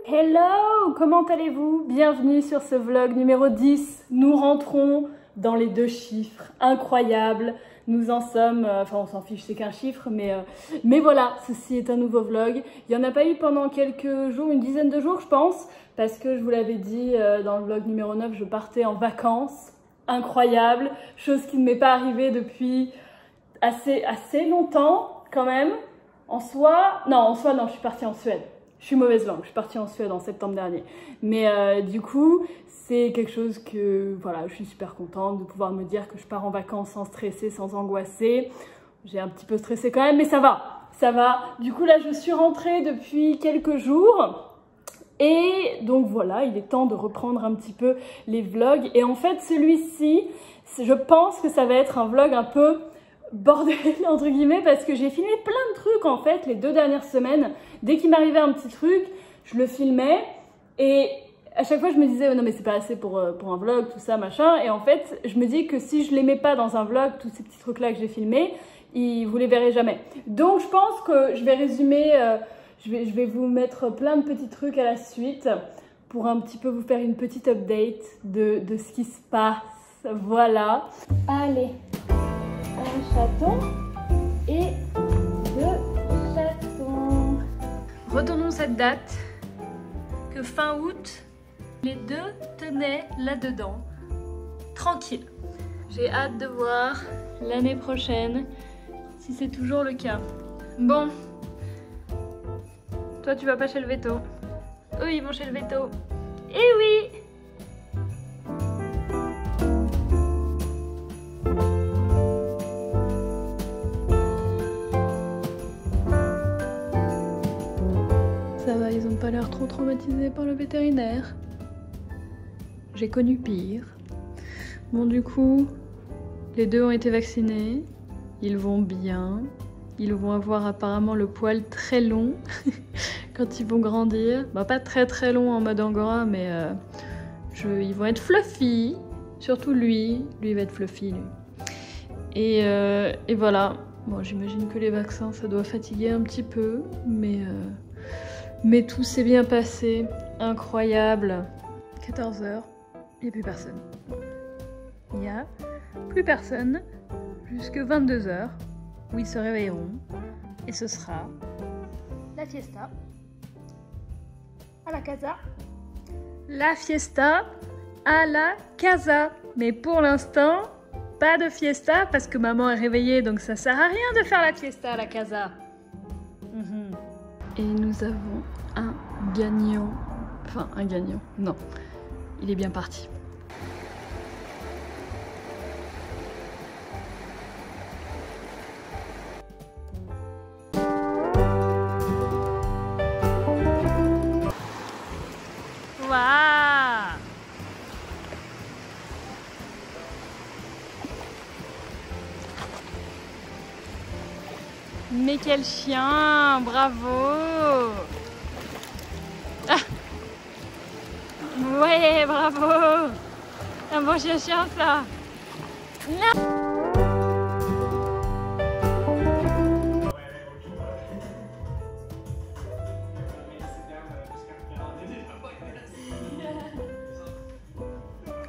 Hello, comment allez-vous? Bienvenue sur ce vlog numéro 10. Nous rentrons dans les 2 chiffres. Incroyable. Nous en sommes, enfin on s'en fiche, c'est qu'un chiffre, mais voilà, ceci est un nouveau vlog. Il n'y en a pas eu pendant quelques jours, une dizaine de jours je pense, parce que je vous l'avais dit dans le vlog numéro 9, je partais en vacances. Incroyable, chose qui ne m'est pas arrivée depuis assez longtemps quand même. En soi, non, je suis partie en Suède. Je suis mauvaise langue, je suis partie en Suède en septembre dernier. Mais du coup, c'est quelque chose que, voilà, je suis super contente de pouvoir me dire que je pars en vacances sans stresser, sans angoisser. J'ai un petit peu stressé quand même, mais ça va, ça va. Du coup, là, je suis rentrée depuis quelques jours. Et donc voilà, il est temps de reprendre un petit peu les vlogs. Et en fait, celui-ci, je pense que ça va être un vlog un peu bordel entre guillemets parce que j'ai filmé plein de trucs en fait les 2 dernières semaines. Dès qu'il m'arrivait un petit truc, je le filmais et à chaque fois je me disais oh non mais c'est pas assez pour un vlog, tout ça machin. Et en fait je me dis que si je les mets pas dans un vlog, tous ces petits trucs là que j'ai filmés, vous les verrez jamais. Donc je pense que je vais résumer, je vais vous mettre plein de petits trucs à la suite pour un petit peu vous faire une petite update de ce qui se passe. Voilà. Allez, un chaton et 2 chatons. Retournons cette date que fin août, les 2 tenaient là-dedans, tranquille. J'ai hâte de voir l'année prochaine si c'est toujours le cas. Bon, toi tu vas pas chez le veto. Eux ils vont chez le veto. Eh oui! Ça va, ils ont pas l'air trop traumatisés par le vétérinaire. J'ai connu pire. Bon, du coup, les 2 ont été vaccinés. Ils vont bien. Ils vont avoir apparemment le poil très long quand ils vont grandir. Bah, pas très long en mode angora, mais ils vont être fluffy. Surtout lui. Lui, il va être fluffy, lui. Et voilà. Bon, j'imagine que les vaccins, ça doit fatiguer un petit peu, mais tout s'est bien passé, incroyable. 14 h, il n'y a plus personne. Il n'y a plus personne jusque 22 h où ils se réveilleront. Et ce sera la fiesta à la casa. La fiesta à la casa. Mais pour l'instant, pas de fiesta parce que maman est réveillée, donc ça sert à rien de faire la fiesta à la casa. Et nous avons un gagnant. Enfin, un gagnant. Non, il est bien parti. Waouh! Mais quel chien! Bravo! Ah. Ouais, bravo! Un bon chien, ça! Non.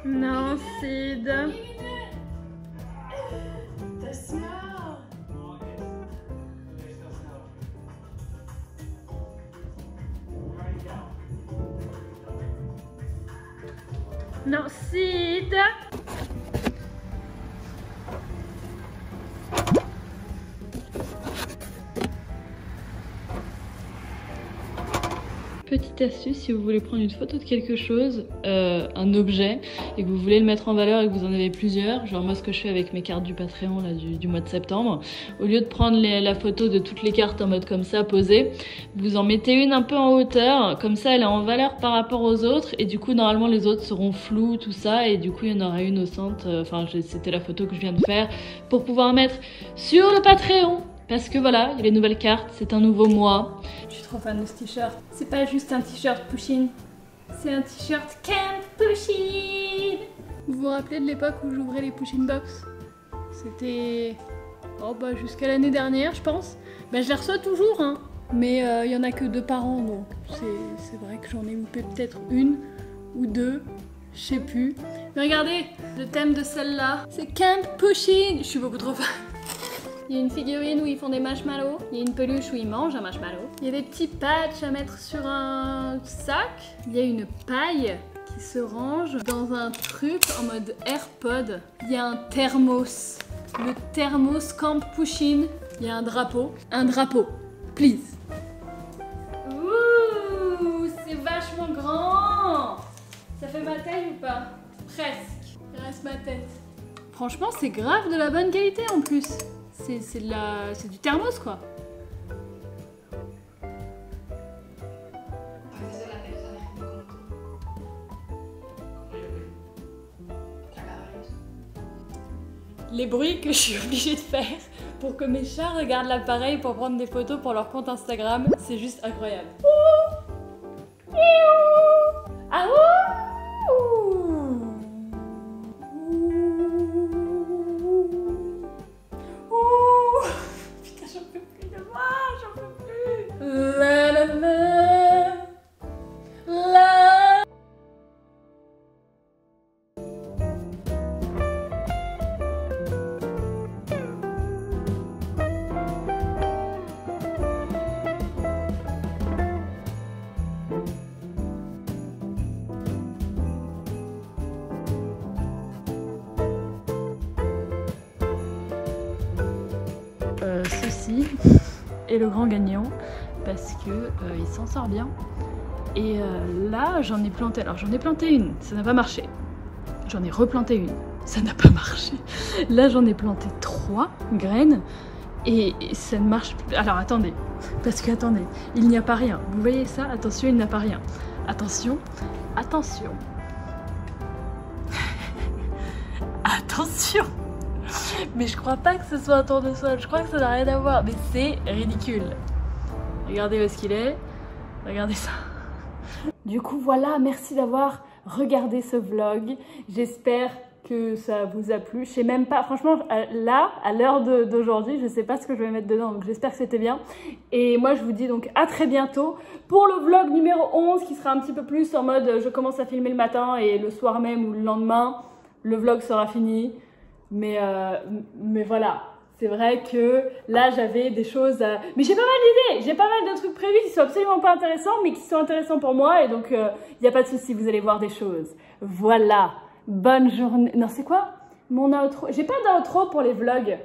Non, Sid! Non, Sid! Petite astuce, si vous voulez prendre une photo de quelque chose, un objet, et que vous voulez le mettre en valeur et que vous en avez plusieurs, genre moi ce que je fais avec mes cartes du Patreon là, du mois de septembre, au lieu de prendre la photo de toutes les cartes en mode comme ça, posée, vous en mettez une un peu en hauteur, comme ça elle est en valeur par rapport aux autres, et du coup normalement les autres seront flous, tout ça, et du coup il y en aura une au centre, enfin c'était la photo que je viens de faire, pour pouvoir mettre sur le Patreon. Parce que voilà, il y a les nouvelles cartes, c'est un nouveau mois. Je suis trop fan de ce t-shirt. C'est pas juste un t-shirt Pusheen, c'est un t-shirt Camp Pusheen. Vous vous rappelez de l'époque où j'ouvrais les Pusheen Box? C'était jusqu'à l'année dernière, je pense. Je les reçois toujours, hein. Mais il y en a que 2 par an, donc c'est vrai que j'en ai loupé peut-être 1 ou 2, je sais plus. Mais regardez, le thème de celle-là, c'est Camp Pushing. Je suis beaucoup trop fan. Il y a une figurine où ils font des marshmallows, il y a une peluche où ils mangent un marshmallow. Il y a des petits patchs à mettre sur un sac. Il y a une paille qui se range dans un truc en mode AirPod. Il y a un thermos, le thermos Camp Pushing. Il y a un drapeau, please. Ouh, c'est vachement grand. Ça fait ma taille ou pas? Presque. Il reste ma tête. Franchement, c'est grave de la bonne qualité en plus. C'est du thermos quoi. Les bruits que je suis obligée de faire pour que mes chats regardent l'appareil pour prendre des photos pour leur compte Instagram, c'est juste incroyable. Ah putain, j'en peux plus de moi, j'en peux plus. La la la la. Ceci est le grand gagnant parce que il s'en sort bien. Et là j'en ai planté, alors j'en ai planté une, ça n'a pas marché. J'en ai replanté une, ça n'a pas marché. Là j'en ai planté 3 graines et ça ne marche plus. Alors attendez, parce que attendez, il n'y a pas rien. Vous voyez ça? Attention, il n'y a pas rien. Attention, attention. Attention. Mais je crois pas que ce soit un tournesol, je crois que ça n'a rien à voir, mais c'est ridicule. Regardez où est-ce qu'il est, regardez ça. Du coup voilà, merci d'avoir regardé ce vlog, j'espère que ça vous a plu. Je sais même pas, franchement là, à l'heure d'aujourd'hui, je sais pas ce que je vais mettre dedans, donc j'espère que c'était bien. Et moi je vous dis donc à très bientôt pour le vlog numéro 11 qui sera un petit peu plus en mode je commence à filmer le matin et le soir même ou le lendemain, le vlog sera fini. Mais voilà, c'est vrai que là j'avais des choses à... Mais j'ai pas mal d'idées, j'ai pas mal de trucs prévus qui sont absolument pas intéressants mais qui sont intéressants pour moi et donc il n'y a pas de souci, vous allez voir des choses. Voilà, bonne journée... Non c'est quoi mon outro? J'ai pas d'outro pour les vlogs.